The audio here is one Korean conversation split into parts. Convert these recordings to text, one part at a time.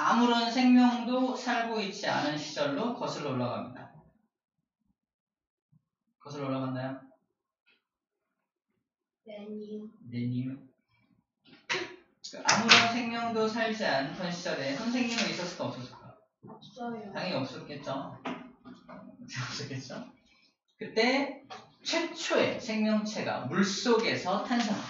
아무런 생명도 살고 있지 않은 시절로 거슬러 올라갑니다. 거슬러 올라갔나요? 네니요. 아무런 생명도 살지 않던 시절에 선생님은 있었을까 없었을까? 없어요. 당연히 없었겠죠. 없었겠죠. 그때 최초의 생명체가 물속에서 탄생합니다.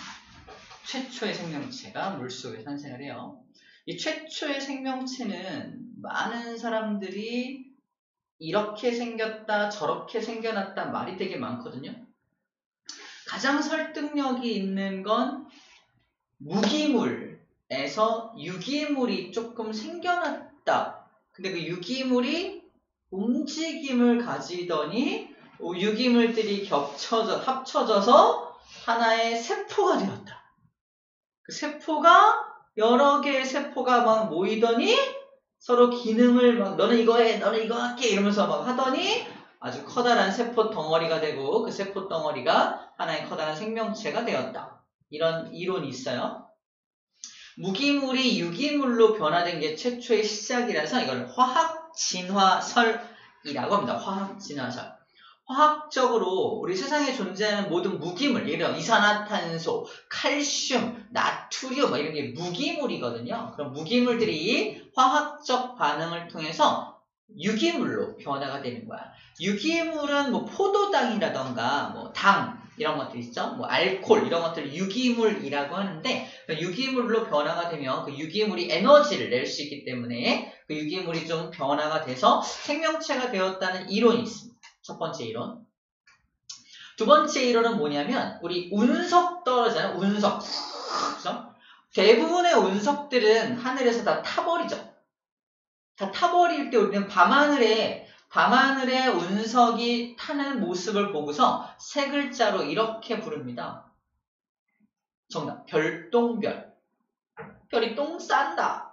최초의 생명체가 물속에 탄생을 해요. 이 최초의 생명체는 많은 사람들이 이렇게 생겼다 저렇게 생겨났다 말이 되게 많거든요. 가장 설득력이 있는 건 무기물에서 유기물이 조금 생겨났다. 근데 그 유기물이 움직임을 가지더니 유기물들이 합쳐져서 하나의 세포가 되었다. 그 세포가 여러 개의 세포가 막 모이더니 서로 기능을 막 너는 이거 해, 너는 이거 할게 이러면서 막 하더니 아주 커다란 세포 덩어리가 되고 그 세포 덩어리가 하나의 커다란 생명체가 되었다. 이런 이론이 있어요. 무기물이 유기물로 변화된 게 최초의 시작이라서 이걸 화학진화설이라고 합니다. 화학진화설. 화학적으로 우리 세상에 존재하는 모든 무기물, 예를 들어 이산화탄소, 칼슘, 나트륨 이런 게 무기물이거든요. 그럼 무기물들이 화학적 반응을 통해서 유기물로 변화가 되는 거야. 유기물은 뭐 포도당이라던가 뭐 당 이런 것들 있죠. 뭐 알코올 이런 것들을 유기물이라고 하는데 그 유기물로 변화가 되면 그 유기물이 에너지를 낼 수 있기 때문에 그 유기물이 좀 변화가 돼서 생명체가 되었다는 이론이 있습니다. 첫 번째 이론. 두 번째 이론은 뭐냐면 우리 운석 떨어지잖아요. 운석. 그렇죠? 대부분의 운석들은 하늘에서 다 타버리죠. 다 타버릴 때 우리는 밤하늘에 운석이 타는 모습을 보고서 세 글자로 이렇게 부릅니다. 정답. 별똥별. 별이 똥 싼다.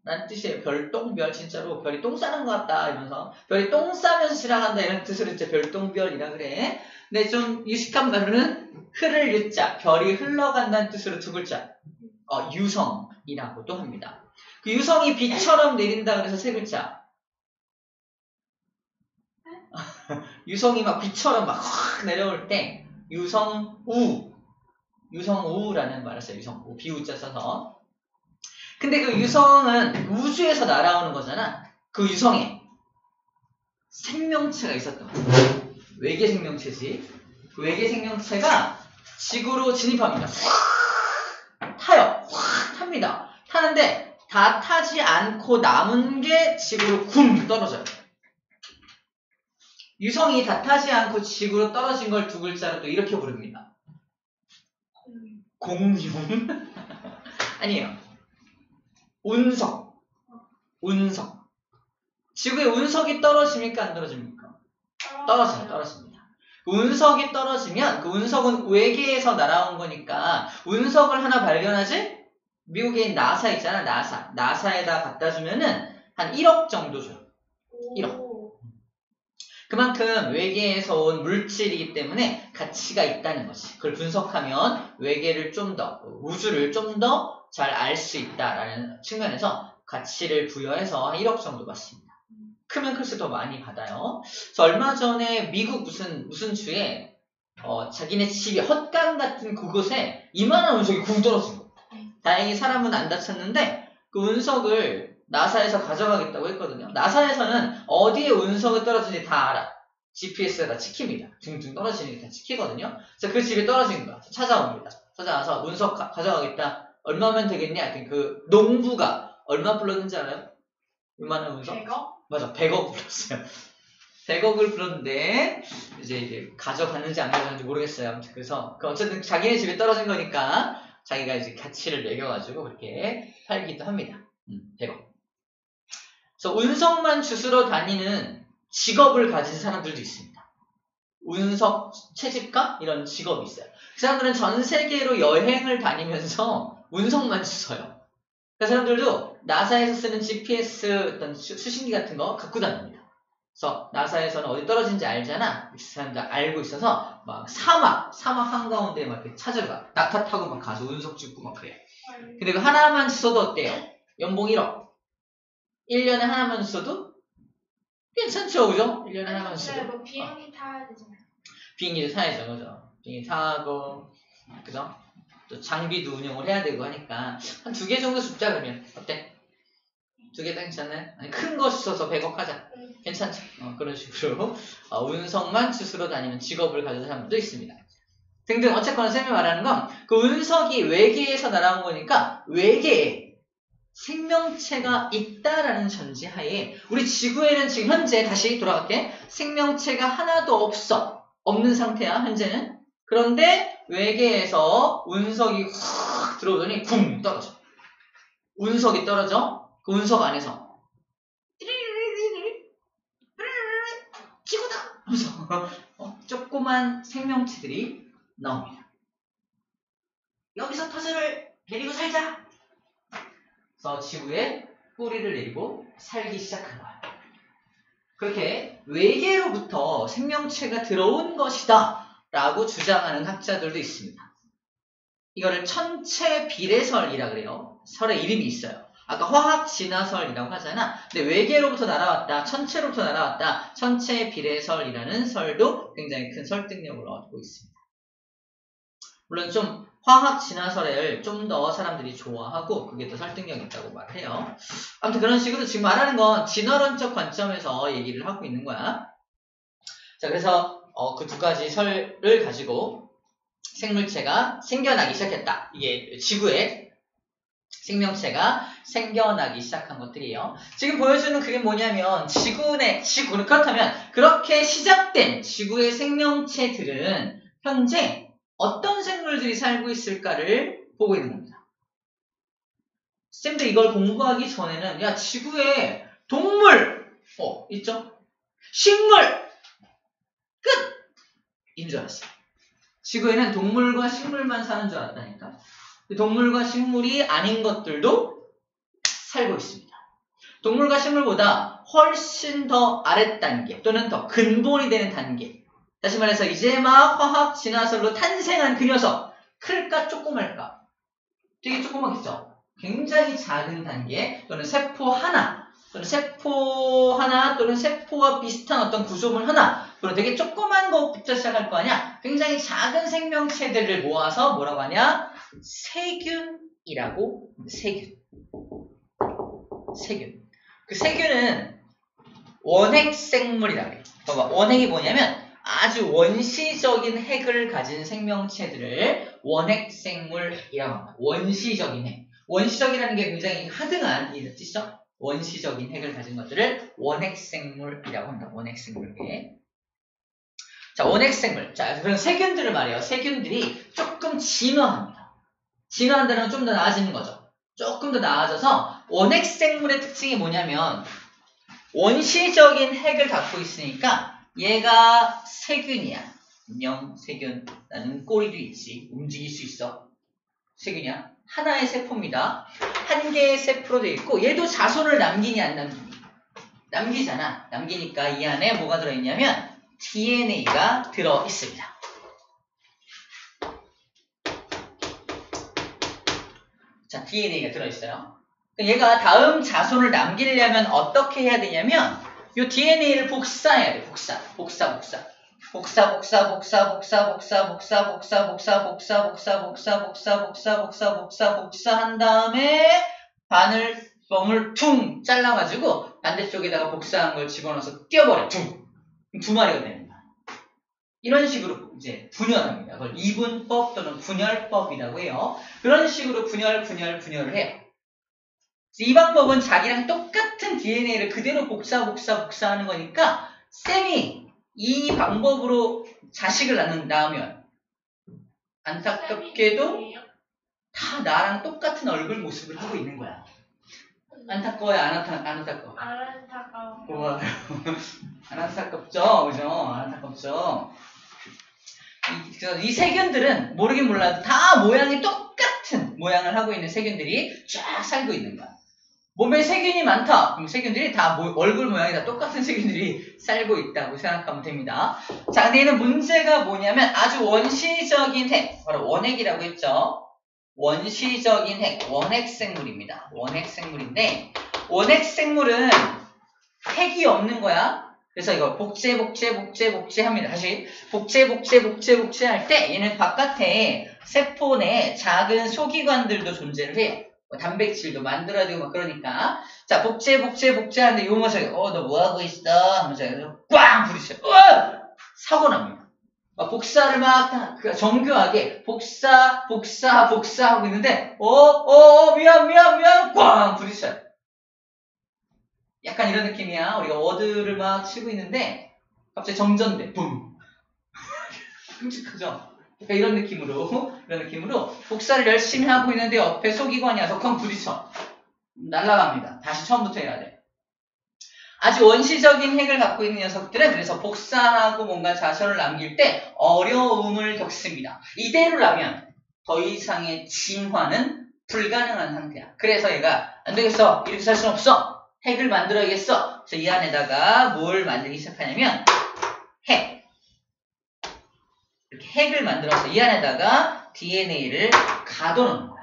라는 뜻이에요. 별똥별. 진짜로 별이 똥 싸는 것 같다 이러면서 별이 똥 싸면서 지나간다 이런 뜻으로 이제 별똥별이라 그래. 근데 좀 유식한 말로는 흐를 유자, 별이 흘러간다는 뜻으로 두 글자 유성이라고도 합니다. 그 유성이 비처럼 내린다 그래서 세 글자. 유성이 막 비처럼 막 확 내려올 때 유성우라는 말을 써요. 유성우. 비우자 써서. 근데 그 유성은 우주에서 날아오는 거잖아. 그 유성에 생명체가 있었던 거야. 외계 생명체지. 그 외계 생명체가 지구로 진입합니다. 타요. 확 탑니다. 타는데 다 타지 않고 남은 게 지구로 쿵 떨어져요. 유성이 다 타지 않고 지구로 떨어진 걸 두 글자로 또 이렇게 부릅니다. 공룡? 아니에요. 운석. 지구에 운석이 떨어집니까? 안 떨어집니까? 떨어집니다. 운석이 떨어지면 그 운석은 외계에서 날아온 거니까 운석을 하나 발견하지? 미국에 있는 나사 있잖아. 나사에다 갖다 주면은 한 1억 정도 줘요. 1억. 그만큼 외계에서 온 물질이기 때문에 가치가 있다는 거지. 그걸 분석하면 외계를 좀 더, 우주를 좀 더 잘 알 수 있다라는 측면에서 가치를 부여해서 한 1억 정도 받습니다. 크면 클수록 더 많이 받아요. 그래서 얼마 전에 미국 무슨 주에 자기네 집이 헛간 같은 그곳에 이만한 운석이 쿵 떨어진 거예요. 다행히 사람은 안 다쳤는데 그 운석을 나사에서 가져가겠다고 했거든요. 나사에서는 어디에 운석이 떨어지는지 다 알아. GPS가 다 찍힙니다. 둥둥 떨어지는 게 다 찍히거든요. 그래서 그 집에 떨어진 거야. 찾아옵니다. 찾아와서 운석 가져가겠다. 얼마면 되겠냐? 하여튼 그 농부가 얼마 불렀는지 알아요? 얼마나 운석? 100억? 맞아. 100억 불렀어요. 100억을 불렀는데 이제 가져갔는지 안 가져갔는지 모르겠어요. 아무튼 그래서 어쨌든 자기네 집에 떨어진 거니까 자기가 이제 가치를 매겨가지고 그렇게 팔기도 합니다. 100억. 그래서 운석만 주스러 다니는 직업을 가진 사람들도 있습니다. 운석 채집가? 이런 직업이 있어요. 그 사람들은 전 세계로 여행을 다니면서 운석만 주워요. 그 사람들도 나사에서 쓰는 GPS 어떤 수신기 같은 거 갖고 다닙니다. 그래서 나사에서는 어디 떨어진지 알잖아. 그 사람들 알고 있어서 막 사막 한가운데 막 이렇게 찾아가. 낙타 타고 막 가서 운석 찍고 막 그래. 근데 그 하나만 주워도 어때요? 연봉 1억. 1년에 하나만 써도 괜찮죠, 그죠? 1년에 하나만 써도. 뭐 비행기 타야 되잖아요. 비행기도 타야죠, 그죠? 비행기 타고, 그죠? 또 장비도 운영을 해야 되고 하니까 한 2개 정도 줍자 그러면 어때? 2개 다 괜찮나요? 아니 큰 거 써서 100억 하자. 괜찮죠? 그런 식으로 운석만 주스러 다니는 직업을 가진 사람들도 있습니다. 등등 어쨌거나 쌤이 말하는 건 그 운석이 외계에서 날아온 거니까 외계에 생명체가 있다라는 전제하에 우리 지구에는 지금 현재 다시 돌아갈게. 생명체가 하나도 없는 상태야 현재는. 그런데 외계에서 운석이 확 들어오더니 쿵 떨어져. 운석이 떨어져. 그 운석 안에서 지구다 하면서 조그만 생명체들이 나옵니다. 여기서 터전을 내리고 살자. 그래서 지구에 뿌리를 내리고 살기 시작한 거야. 그렇게 외계로부터 생명체가 들어온 것이다 라고 주장하는 학자들도 있습니다. 이거를 천체 비례설이라 그래요. 설의 이름이 있어요. 아까 화학 진화설이라고 하잖아. 근데 외계로부터 날아왔다, 천체로부터 날아왔다, 천체 비례설이라는 설도 굉장히 큰 설득력을 얻고 있습니다. 물론 좀 화학 진화설을 좀 더 사람들이 좋아하고 그게 더 설득력이 있다고 말해요. 아무튼 그런 식으로 지금 말하는 건 진화론적 관점에서 얘기를 하고 있는 거야. 자, 그래서 그 2가지 설을 가지고 생물체가 생겨나기 시작했다. 이게 지구에 생명체가 생겨나기 시작한 것들이에요. 지금 보여주는 그게 뭐냐면 그렇다면 그렇게 시작된 지구의 생명체들은 현재 어떤 생물들이 살고 있을까를 보고 있는 겁니다. 쌤들 이걸 공부하기 전에는 야 지구에 동물 있죠? 식물 끝! 인 줄 알았어요. 지구에는 동물과 식물만 사는 줄 알았다니까. 동물과 식물이 아닌 것들도 살고 있습니다. 동물과 식물보다 훨씬 더 아랫단계 또는 더 근본이 되는 단계. 다시 말해서 이제 막 화학 진화설로 탄생한 그 녀석 클까 조그말까? 되게 조그맣겠죠? 굉장히 작은 단계 또는 세포 하나 또는 세포와 비슷한 어떤 구조물 하나 그리고 되게 조그만 것부터 시작할 거 아니야? 굉장히 작은 생명체들을 모아서 뭐라고 하냐? 세균이라고. 세균. 그 세균은 원핵생물이라고 해요. 봐봐, 원핵이 뭐냐면 아주 원시적인 핵을 가진 생명체들을 원핵생물이라고 합니다. 원시적인 핵. 원시적이라는 게 굉장히 하등한 이 뜻이죠? 원시적인 핵을 가진 것들을 원핵생물이라고 합니다. 원핵생물계. 자, 원핵생물. 자, 그런 세균들을 말해요. 세균들이 조금 진화합니다. 진화한다는 건 좀 더 나아지는 거죠. 조금 더 나아져서 원핵생물의 특징이 뭐냐면 원시적인 핵을 갖고 있으니까 얘가 세균이야. 안녕 세균. 나는 꼬리도 있지. 움직일 수 있어. 세균이야. 하나의 세포입니다. 한 개의 세포로 되어 있고 얘도 자손을 남기니 안 남기니? 남기잖아. 남기니까 이 안에 뭐가 들어있냐면 DNA가 들어있습니다. 자, DNA가 들어있어요. 얘가 다음 자손을 남기려면 어떻게 해야 되냐면 이 DNA를 복사해야 돼. 복사한 다음에 바늘봉을 퉁 잘라가지고 반대쪽에다가 복사한 걸 집어넣어서 띄워버려. 두 마리가 되는 거야. 이런 식으로 이제 분열합니다. 그걸 이분법 또는 분열법이라고 해요. 그런 식으로 분열을 해요. 이 방법은 자기랑 똑같은 DNA를 그대로 복사하는 거니까 쌤이 이 방법으로 자식을 낳으면 안타깝게도 다 나랑 똑같은 얼굴 모습을 하고 있는 거야. 안타까워요? 안 안타까워? 안타까워. 고마워요. 안 안타깝죠? 그죠? 안타깝죠? 이 세균들은 모르긴 몰라도 다 모양이 똑같은 모양을 하고 있는 세균들이 쫙 살고 있는 거야. 몸에 세균이 많다. 그럼 세균들이 다 얼굴 모양이 다 똑같은 세균들이 살고 있다고 생각하면 됩니다. 자, 근데 얘는 문제가 뭐냐면 아주 원시적인 핵, 바로 원핵이라고 했죠. 원시적인 핵, 원핵생물입니다. 원핵생물인데 원핵 생물은 핵이 없는 거야. 그래서 이거 복제 합니다. 다시 복제 할 때 얘는 바깥에 세포 내 작은 소기관들도 존재를 해요. 단백질도 만들어야 되고 막 그러니까. 자, 복제 하는데 요 모습에 너 뭐 하고 있어? 하면서 꽝 부딪혀요. 사고 납니다. 복사를 막 정교하게 복사 하고 있는데 미안 꽝 부딪혀요. 약간 이런 느낌이야. 우리가 워드를 막 치고 있는데 갑자기 정전돼. 붐. 끔찍하죠? 그러니까 이런 느낌으로 복사를 열심히 하고 있는데 옆에 소기관이 와서 쾅 부딪혀. 날아갑니다. 다시 처음부터 해야 돼. 아주 원시적인 핵을 갖고 있는 녀석들은 그래서 복사하고 뭔가 자서를 남길 때 어려움을 겪습니다. 이대로라면 더 이상의 진화는 불가능한 상태야. 그래서 얘가 안 되겠어. 이렇게 살 수는 없어. 핵을 만들어야겠어. 그래서 이 안에다가 뭘 만들기 시작하냐면 이렇게 핵을 만들어서 이 안에다가 DNA를 가둬놓는 거야.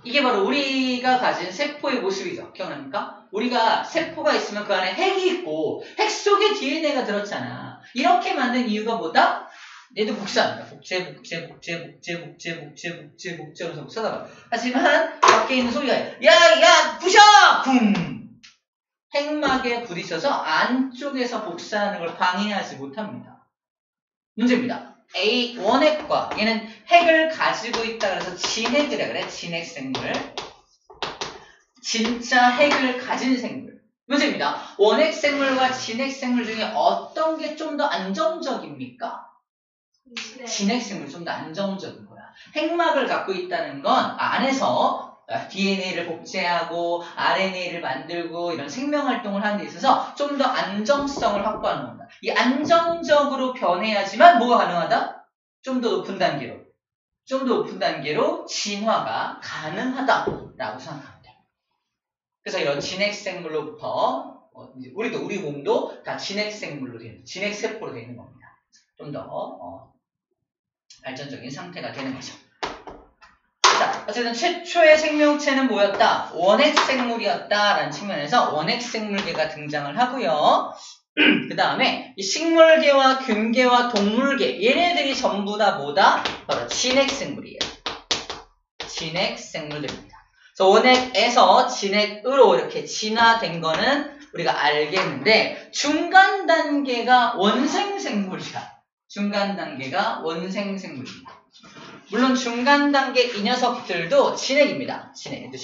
이게 바로 우리가 가진 세포의 모습이죠. 기억납니까? 우리가 세포가 있으면 그 안에 핵이 있고 핵 속에 DNA가 들었잖아. 이렇게 만든 이유가 뭐다? 얘도 복사합니다. 복제 하면서 복사하다가. 하지만 밖에 있는 소리가 야 부셔! 쿵! 핵막에 부딪혀서 안쪽에서 복사하는 걸 방해하지 못합니다. 문제입니다. A 원핵과 얘는 핵을 가지고 있다 그래서 진핵이라 그래. 진핵생물. 진짜 핵을 가진 생물. 문제입니다. 원핵생물과 진핵생물 중에 어떤 게 좀 더 안정적입니까? 진핵생물이 좀 더 안정적인 거야. 핵막을 갖고 있다는 건 안에서 DNA를 복제하고 RNA를 만들고 이런 생명활동을 하는 데 있어서 좀 더 안정성을 확보하는 겁니다. 이 안정적으로 변해야지만 뭐가 가능하다? 좀 더 높은 단계로 진화가 가능하다라고 생각합니다. 그래서 이런 진핵생물로부터 우리 몸도 다 진핵생물로 되는 진핵세포로 되어 있는 겁니다. 좀 더 발전적인 상태가 되는 거죠. 자, 어쨌든 최초의 생명체는 뭐였다? 원핵생물이었다라는 측면에서 원핵생물계가 등장을 하고요. 그 다음에 이 식물계와 균계와 동물계 얘네들이 전부 다 뭐다? 바로 진핵생물이에요. 진핵생물들입니다. 그래서 원핵에서 진핵으로 이렇게 진화된 거는 우리가 알겠는데 중간 단계가 원생생물이야. 중간 단계가 원생생물입니다. 물론 중간 단계 이 녀석들도 진핵입니다. 진핵입니다.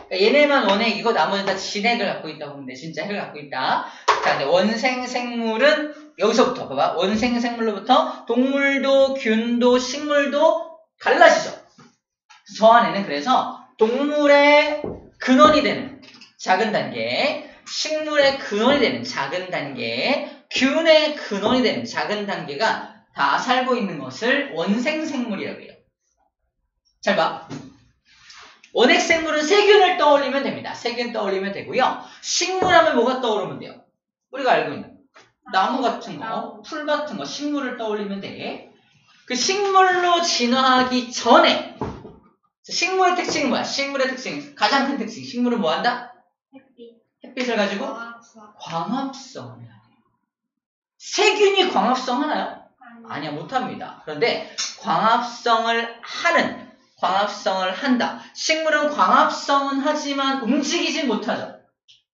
그러니까 얘네만 원핵이고 나머지 다 진핵을 갖고 있다고 보면 돼. 진짜 핵을 갖고 있다. 자, 근데 원생생물은 여기서부터 봐봐. 원생생물로부터 동물도 균도 식물도 갈라지죠. 저 안에는 그래서 동물의 근원이 되는 작은 단계, 식물의 근원이 되는 작은 단계, 균의 근원이 되는 작은 단계가 다 살고 있는 것을 원생생물이라고 해요. 잘 봐. 원핵생물은 세균을 떠올리면 됩니다. 세균 떠올리면 되고요. 식물하면 뭐가 떠오르면 돼요? 우리가 알고 있는 나무 같은 거, 풀 같은 거, 식물을 떠올리면 돼. 그 식물로 진화하기 전에 식물의 특징은 뭐야? 식물의 특징, 가장 큰 특징. 식물은 뭐 한다? 햇빛을 가지고 광합성을 해야 돼요. 세균이 광합성 하나요? 아니야, 못합니다. 그런데 광합성을 한다. 식물은 광합성은 하지만 움직이진 못하죠.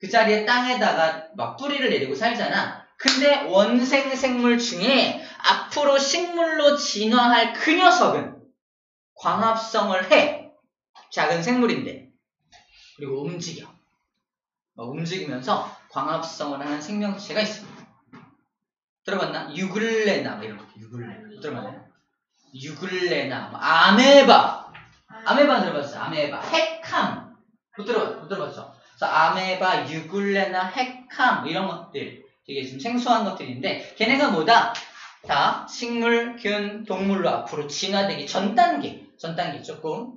그 자리에 땅에다가 막 뿌리를 내리고 살잖아. 근데 원생생물 중에 앞으로 식물로 진화할 그 녀석은 광합성을 해. 작은 생물인데. 그리고 움직여. 움직이면서 광합성을 하는 생명체가 있습니다. 들어봤나? 유글레나 이런 거. 들어봤나요? 유글레나, 아메바. 아메바 들어봤어. 아메바. 핵함. 못 들어봤어. 그래서 아메바, 유글레나, 핵함 이런 것들 되게 좀 생소한 것들인데 걔네가 뭐다? 다 식물, 균, 동물로 앞으로 진화되기 전 단계 조금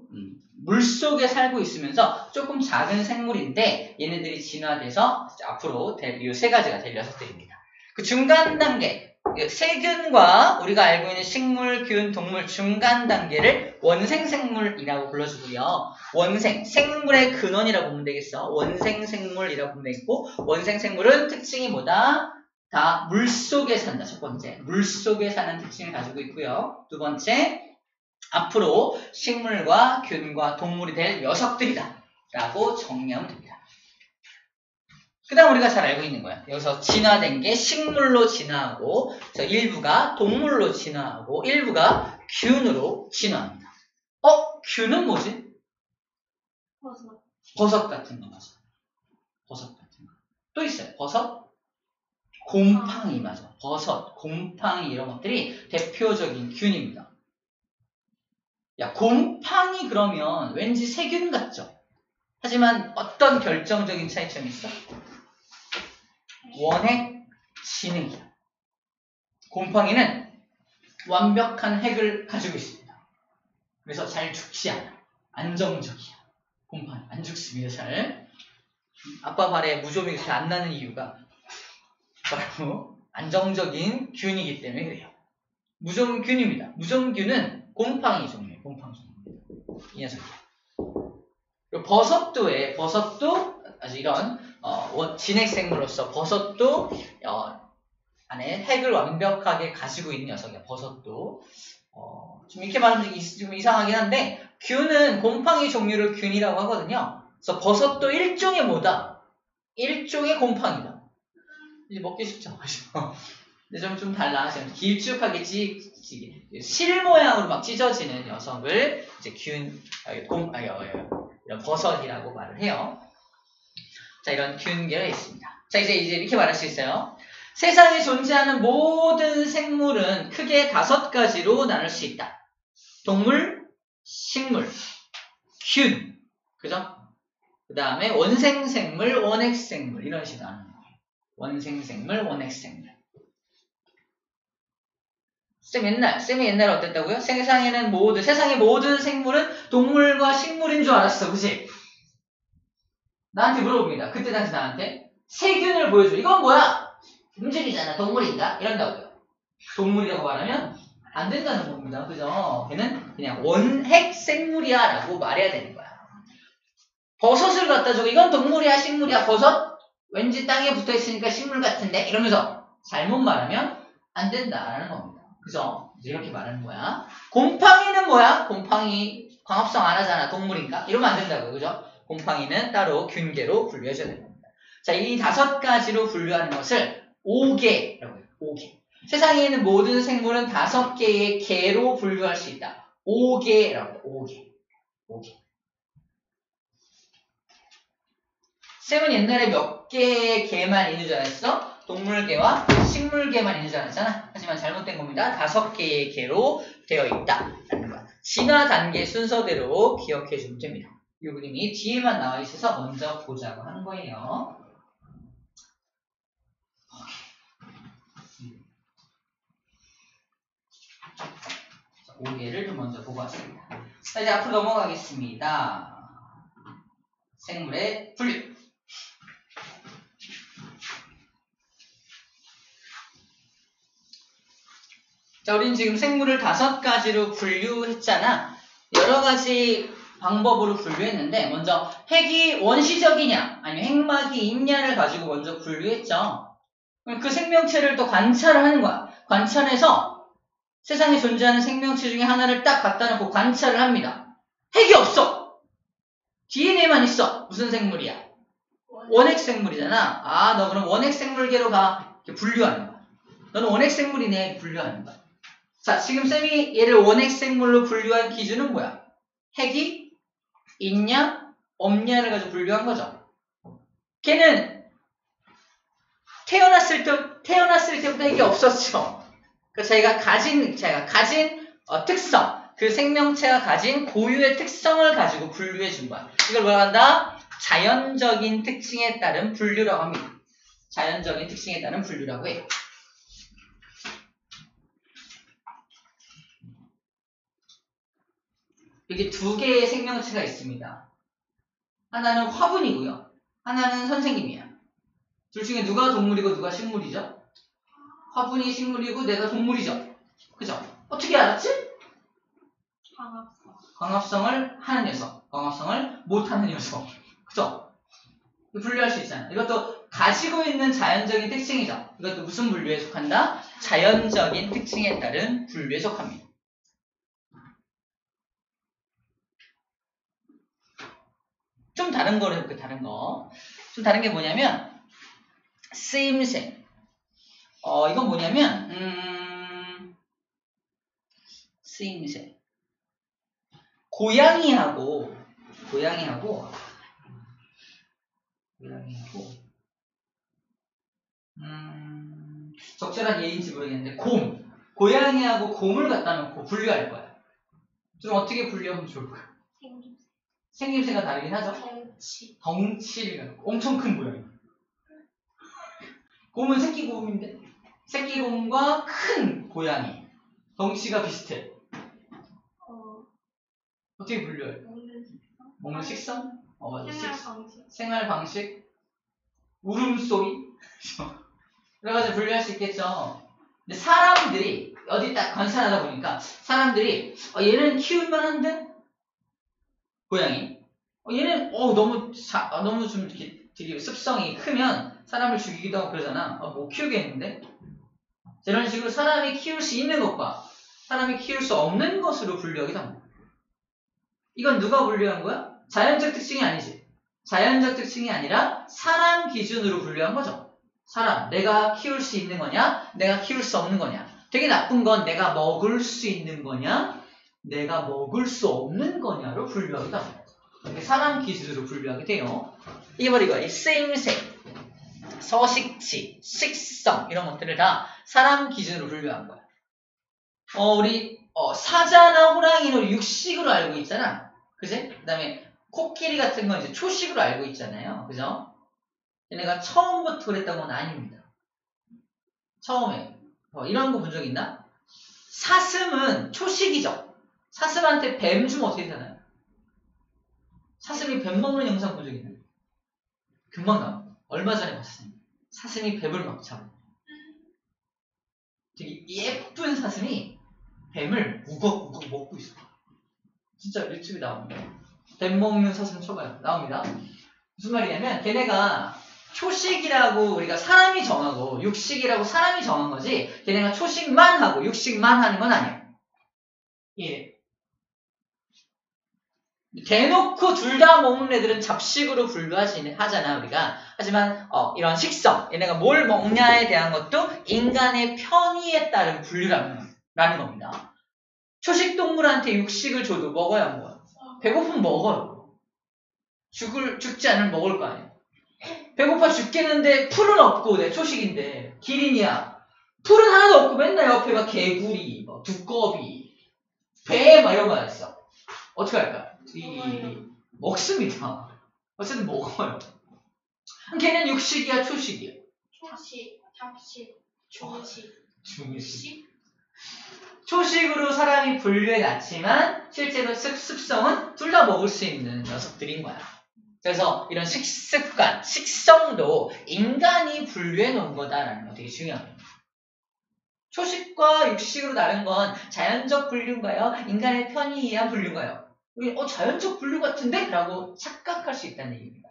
물속에 살고 있으면서 조금 작은 생물인데 얘네들이 진화돼서 앞으로 이 세 가지가 될 녀석들입니다. 그 중간 단계 세균과 우리가 알고 있는 식물, 균, 동물 중간 단계를 원생생물이라고 불러주고요. 생물의 근원이라고 보면 되겠어. 원생생물이라고 보면 되겠고, 원생생물은 특징이 뭐다? 다 물속에 산다. 첫 번째, 물속에 사는 특징을 가지고 있고요. 두 번째, 앞으로 식물과 균과 동물이 될 녀석들이다 라고 정리하면 됩니다. 그 다음 우리가 잘 알고 있는 거야. 여기서 진화된 게 식물로 진화하고, 일부가 동물로 진화하고, 일부가 균으로 진화합니다. 균은 뭐지? 버섯 같은 거 맞아. 버섯 같은 거. 또 있어요. 버섯? 곰팡이 맞아. 버섯, 곰팡이 이런 것들이 대표적인 균입니다. 야, 곰팡이 그러면 왠지 세균 같죠? 하지만 어떤 결정적인 차이점이 있어? 원핵 진핵이야. 곰팡이는 완벽한 핵을 가지고 있습니다. 그래서 잘 죽지 않아. 안정적이야. 곰팡이 안 죽습니다. 잘. 아빠 발에 무좀이 이렇게 안 나는 이유가 바로 안정적인 균이기 때문에 그래요. 무좀균입니다. 무좀균은 곰팡이 종류예요. 곰팡이 종류. 이 녀석이야. 그리고 버섯도 아주 이런 진핵생물로서 버섯도 안에 핵을 완벽하게 가지고 있는 녀석이야. 버섯도 좀 이렇게 말하면 좀 이상하긴 한데 균은 곰팡이 종류를 균이라고 하거든요. 그래서 버섯도 일종의 뭐다? 일종의 곰팡이다. 이제 먹기 쉽죠. 근데 좀 달라. 길쭉하게 실 모양으로 막 찢어지는 녀석을 이제 이런 버섯이라고 말을 해요. 자, 이런 균계가 있습니다. 자, 이제 이렇게 말할 수 있어요. 세상에 존재하는 모든 생물은 크게 5가지로 나눌 수 있다. 동물, 식물, 균, 그죠? 그 다음에 원생생물, 원핵생물 이런 식으로 나누는 거예요. 원생생물, 원핵생물. 쌤이 옛날에 어땠다고요? 세상의 모든 생물은 동물과 식물인 줄 알았어. 그치? 나한테 물어봅니다. 그때 당시 나한테 세균을 보여줘. 이건 뭐야? 음질이잖아. 동물인가? 이런다고요. 동물이라고 말하면 안 된다는 겁니다. 그죠? 걔는 그냥 원핵 생물이야 라고 말해야 되는 거야. 버섯을 갖다 주고 이건 동물이야 식물이야. 버섯? 왠지 땅에 붙어있으니까 식물 같은데? 이러면서 잘못 말하면 안 된다라는 겁니다. 그죠? 이렇게 말하는 거야. 곰팡이는 뭐야? 곰팡이 광합성 안 하잖아. 동물인가? 이러면 안 된다고요. 그죠? 곰팡이는 따로 균계로 분류해줘야 됩니다. 자, 이 5가지로 분류하는 것을 5개라고 해요. 5개. 세상에 있는 모든 생물은 5개의 개로 분류할 수 있다. 5개라고 해요. 5개. 쌤은 옛날에 몇 개의 개만 있는 줄 알았어? 동물계와 식물계만 있는 줄 알았잖아. 하지만 잘못된 겁니다. 5개의 개로 되어 있다라는 거야. 진화 단계 순서대로 기억해 주면 됩니다. 이 그림이 뒤에만 나와 있어서 먼저 보자고 하는 거예요. 5개를 좀 먼저 보고 왔습니다. 자, 이제 앞으로 넘어가겠습니다. 생물의 분류. 자, 우리는 지금 생물을 5가지로 분류했잖아. 여러 가지 방법으로 분류했는데 먼저 핵이 원시적이냐 아니면 핵막이 있냐를 가지고 먼저 분류했죠. 그럼 그 생명체를 또 관찰을 하는 거야. 관찰해서 세상에 존재하는 생명체 중에 하나를 딱 갖다 놓고 관찰을 합니다. 핵이 없어. DNA만 있어. 무슨 생물이야? 원핵생물이잖아. 아, 너 그럼 원핵생물계로 가. 이렇게 분류하는 거야. 너는 원핵생물이네. 분류하는 거야. 자, 지금 쌤이 얘를 원핵생물로 분류한 기준은 뭐야? 핵이 있냐, 없냐를 가지고 분류한 거죠. 걔는 태어났을 때부터 핵이 없었죠. 그러니까 자기가 가진 특성, 그 생명체가 가진 고유의 특성을 가지고 분류해 준 거야. 이걸 뭐라고 한다? 자연적인 특징에 따른 분류라고 합니다. 자연적인 특징에 따른 분류라고 해요. 여기 2개의 생명체가 있습니다. 하나는 화분이고요. 하나는 선생님이야. 둘 중에 누가 동물이고 누가 식물이죠? 화분이 식물이고 내가 동물이죠. 그죠? 어떻게 알았지? 광합성. 광합성을 하는 녀석, 광합성을 못하는 녀석. 그죠? 분류할 수 있잖아. 이것도 가지고 있는 자연적인 특징이죠. 이것도 무슨 분류에 속한다? 자연적인 특징에 따른 분류에 속합니다. 좀 다른 거로 해볼게요. 다른 거. 좀 다른 게 뭐냐면 쓰임새. 이건 뭐냐면 쓰임새. 고양이하고 적절한 예인지 모르겠는데 고양이하고 곰을 갖다 놓고 분류할 거야. 좀 어떻게 분류하면 좋을까요? 생김새가 다르긴 하죠. 덩치를 엄청 큰 고양이. 곰은 새끼 곰인데 새끼 곰과 큰 고양이 덩치가 비슷해. 어떻게 분류해? 먹는 식성? 맞아. 생활 방식, 울음소리. 그래가지고 분류할 수 있겠죠. 근데 사람들이 어디 딱 관찰하다 보니까 사람들이 얘는 키울만한데 고양이. 얘는 너무 좀 이렇게 되게 습성이 크면 사람을 죽이기도 하고 그러잖아. 못 키우겠는데? 이런 식으로 사람이 키울 수 있는 것과 사람이 키울 수 없는 것으로 분류하기도 합니다. 이건 누가 분류한 거야? 자연적 특징이 아니지. 자연적 특징이 아니라 사람 기준으로 분류한 거죠. 사람, 내가 키울 수 있는 거냐? 내가 키울 수 없는 거냐? 되게 나쁜 건 내가 먹을 수 있는 거냐? 내가 먹을 수 없는 거냐로 분류하기도 합니다. 사람 기준으로 분류하게 돼요. 이게 바로 이거야. 쓰임새, 서식지, 식성 이런 것들을 다 사람 기준으로 분류한 거야. 우리 사자나 호랑이는 육식으로 알고 있잖아. 그지? 그 다음에 코끼리 같은 건 이제 초식으로 알고 있잖아요. 그죠? 얘네가 처음부터 그랬던 건 아닙니다. 처음에 이런 거 본 적 있나? 사슴은 초식이죠. 사슴한테 뱀 주면 어떻게 되나요? 사슴이 뱀 먹는 영상 본 적 있나요? 금방 나와. 얼마 전에 봤습니다. 사슴이 뱀을 막 잡아. 되게 예쁜 사슴이 뱀을 우걱우걱 먹고 있어. 진짜 유튜브에 나옵니다. 뱀 먹는 사슴 쳐봐요. 나옵니다. 무슨 말이냐면 걔네가 초식이라고 우리가 사람이 정하고 육식이라고 사람이 정한 거지 걔네가 초식만 하고 육식만 하는 건 아니에요. 예. 대놓고 둘 다 먹는 애들은 잡식으로 분류하잖아 우리가. 하지만 이런 식성 얘네가 뭘 먹냐에 대한 것도 인간의 편의에 따른 분류라는 겁니다. 초식 동물한테 육식을 줘도 먹어야 안 먹어요? 배고프면 먹어요. 죽지 않으면 먹을 거 아니에요. 배고파 죽겠는데 풀은 없고 내 초식인데 기린이야. 풀은 하나도 없고 맨날 옆에 막 개구리, 두꺼비, 배 막 이런 거 있어. 어떻게 할까? 먹습니다. 어쨌든 먹어요. 걔는 육식이야 초식이야? 초식, 잡식, 중식. 초식으로 사람이 분류해놨지만 실제로 습성은 둘 다 먹을 수 있는 녀석들인 거야. 그래서 이런 식습관, 식성도 인간이 분류해놓은 거다라는 거 되게 중요합니다. 초식과 육식으로 다른 건 자연적 분류인가요? 인간의 편의에 의한 분류인가요? 우리 자연적 분류 같은데? 라고 착각할 수 있다는 얘기입니다.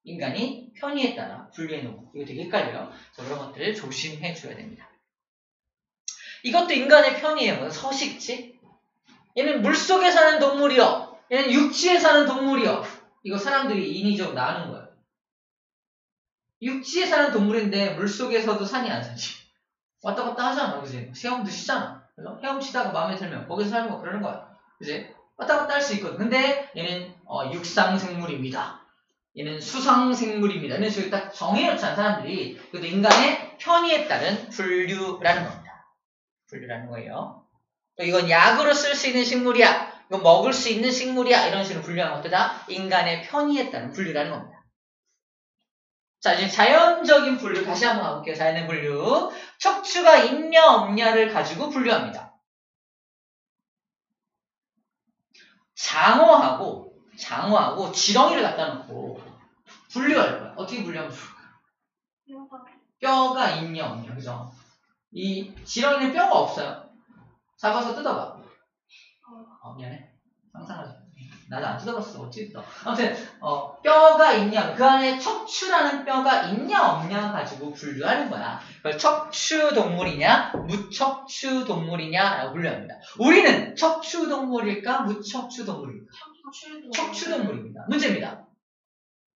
인간이 편의에 따라 분류해놓은 거. 이거 되게 헷갈려요. 그래서 그런 것들을 조심해줘야 됩니다. 이것도 인간의 편의예요. 서식지. 얘는 물속에 사는 동물이요. 얘는 육지에 사는 동물이요. 이거 사람들이 인위적으로 나누는 거예요. 육지에 사는 동물인데 물속에서도 산이 안 사지. 왔다 갔다 하잖아. 그지? 헤엄도 쉬잖아. 그래서 헤엄치다가 마음에 들면 거기서 살는 거 그러는 거야. 그지? 왔다 갔다 할 수 있거든. 근데 얘는 육상생물입니다. 얘는 수상생물입니다. 이런 식으로 딱 정해놓잖아 사람들이. 그래도 인간의 편의에 따른 분류라는 겁니다. 분류라는 거예요. 또 이건 약으로 쓸 수 있는 식물이야. 이건 먹을 수 있는 식물이야. 이런 식으로 분류하는 것도 다 인간의 편의에 따른 분류라는 겁니다. 자, 이제 자연적인 분류 다시 한번 가볼게요. 자연의 분류. 척추가 있냐 없냐를 가지고 분류합니다. 장어하고 지렁이를 갖다 놓고 분류할 거야. 어떻게 분류하면 좋을까요? 뼈가 있냐 없냐, 그죠? 이 지렁이는 뼈가 없어요. 잡아서 뜯어봐. 미안해. 상상하지. 나도 안 뜯어봤어. 어찌 뜯어. 아무튼 뼈가 있냐, 그 안에 척추라는 뼈가 있냐 없냐 가지고 분류하는 거야. 그걸 척추 동물이냐 무척추 동물이냐라고 분류합니다. 우리는 척추 동물일까 무척추 동물일까? 척추 동물입니다. 문제입니다.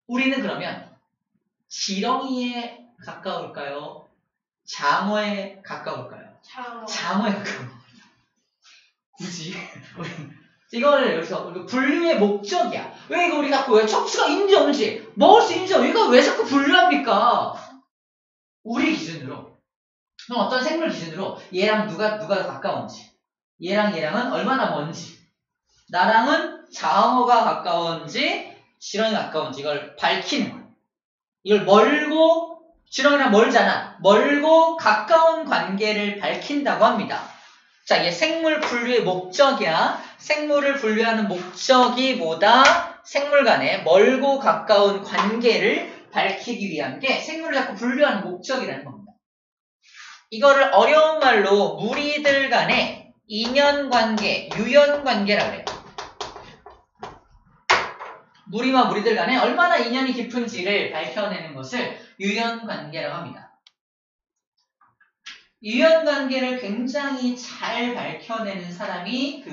우리는 그러면 지렁이에 가까울까요? 장어에 가까울까요? 장어에 가까운 겁니다. 굳이 이거를 여기서 분류의 목적이야. 왜 이거 우리 자꾸 왜 척추가 있는지 없는지 먹을 수 있는지 이거 왜 자꾸 분류합니까? 우리 기준으로 그럼 어떤 생물 기준으로 얘랑 누가 가까운지 얘랑 얘랑은 얼마나 먼지 나랑은 장어가 가까운지 지렁이가 가까운지 이걸 밝히는 거야. 이걸 멀고 지렁이랑 멀잖아. 멀고 가까운 관계를 밝힌다고 합니다. 자, 이게 생물 분류의 목적이야. 생물을 분류하는 목적이 뭐다? 생물 간의 멀고 가까운 관계를 밝히기 위한 게 생물을 자꾸 분류하는 목적이라는 겁니다. 이거를 어려운 말로 무리들 간의 인연관계, 유연관계라고 해요. 무리와 무리들 간에 얼마나 인연이 깊은지를 밝혀내는 것을 유연관계라고 합니다. 유연관계를 굉장히 잘 밝혀내는 사람이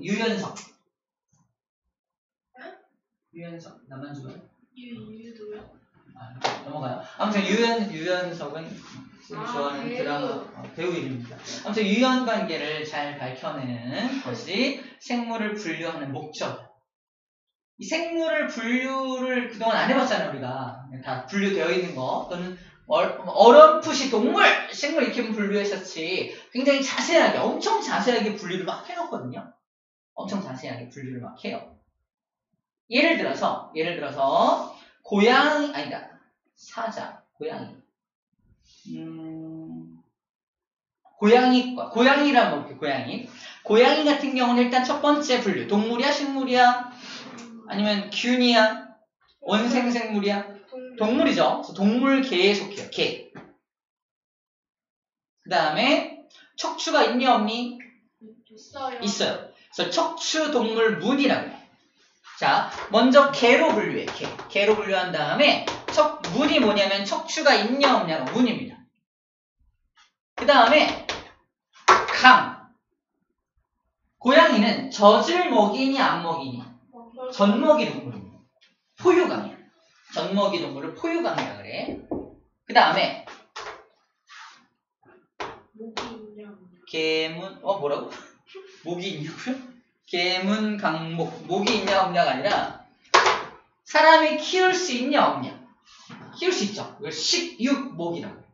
유연석. 유연석 나만 죽어요? 유도요? 넘어가요. 아무튼 유연석은 좋아하는 드라마 배우 이름입니다. 아무튼 유연관계를 잘 밝혀내는 것이 생물을 분류하는 목적. 이 생물을 분류를 그동안 안 해봤잖아요. 우리가 다 분류되어 있는 거 또는 어렴풋이 동물, 생물 이렇게 분류했었지 굉장히 자세하게 엄청 자세하게 분류를 막 해놓거든요. 엄청 자세하게 분류를 막 해요. 예를 들어서 고양이 아니다 사자 고양이 고양이란 뭐 고양이 같은 경우는 일단 첫 번째 분류 동물이야 식물이야 아니면 균이야 원생생물이야 동물이죠. 동물계에 속해요. 개. 그 다음에 척추가 있니 없니? 있어요. 그래서 척추 동물 문이라고 해요. 자, 먼저 개로 분류해. 개로 분류한 다음에 문이 뭐냐면 척추가 있냐 없냐가 문입니다. 그 다음에 강. 고양이는 젖을 먹이니 안 먹이니? 젖먹이 동물입니다. 포유강이야. 젖먹이 동물을 포유강이라 그래. 그 다음에 개문 뭐라고? 목이 있냐고요? 개문 강목 목이 있냐 없냐가 아니라 사람이 키울 수 있냐 없냐? 키울 수 있죠. 이걸 식육목이라고 해요.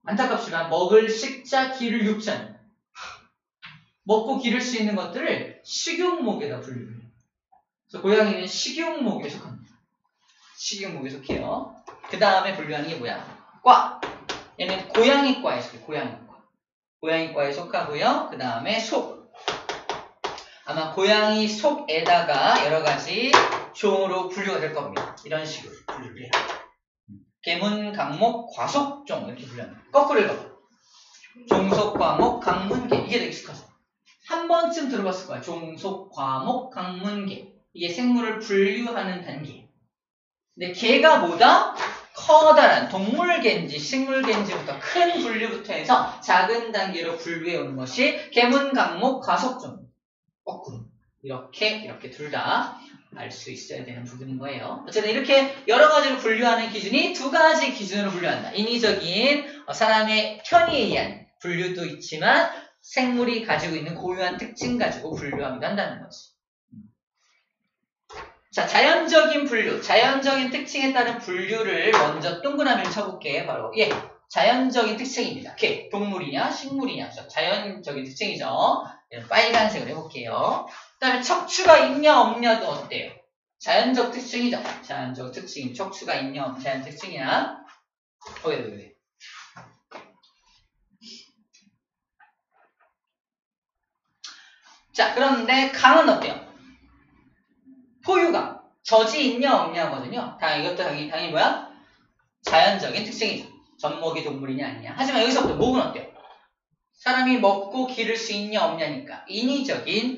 안타깝지만 먹을 식자 기를 육자입니다. 먹고 기를 수 있는 것들을 식육목에다 분류해요. 그래서 고양이는 식육목에 속합니다. 식육목에 속해요. 그 다음에 분류하는 게 뭐야? 과. 얘는 고양이과에 속해요. 고양이과에 속하고요. 그 다음에 속. 아마 고양이 속에다가 여러 가지 종으로 분류가 될 겁니다. 이런 식으로 분류를 해요. 개문, 강목, 과속종 이렇게 분류합니다. 거꾸로 읽어봐. 종속, 과목, 강문계. 이게 되게 익숙하죠. 한 번쯤 들어봤을 거야. 종속, 과목, 강문계. 이게 생물을 분류하는 단계. 근데 개가 뭐다? 커다란 동물계인지 식물계인지부터 큰 분류부터 해서 작은 단계로 분류해 오는 것이 개문, 강목, 과속종. 거꾸로. 이렇게 둘 다 알 수 있어야 되는 부분인 거예요. 어쨌든 이렇게 여러 가지로 분류하는 기준이 두 가지 기준으로 분류한다. 인위적인 사람의 편의에 의한 분류도 있지만 생물이 가지고 있는 고유한 특징 가지고 분류하기도 한다는 거지. 자, 자연적인 분류, 자연적인 특징에 따른 분류를 먼저 동그라미를 쳐볼게. 바로 자연적인 특징입니다. 동물이냐 식물이냐 자연적인 특징이죠. 빨간색으로 해볼게요. 그 다음에 척추가 있냐 없냐도 어때요? 자연적 특징이죠. 자연적 특징이 척추가 있냐 없냐 자연 특징이야. 왜? 자, 그런데 강은 어때요? 포유강. 젖이 있냐 없냐거든요. 이것도 당연히 뭐야? 자연적인 특징이죠. 젖먹이 동물이냐 아니냐. 하지만 여기서부터 목은 어때요? 사람이 먹고 기를 수 있냐 없냐니까 인위적인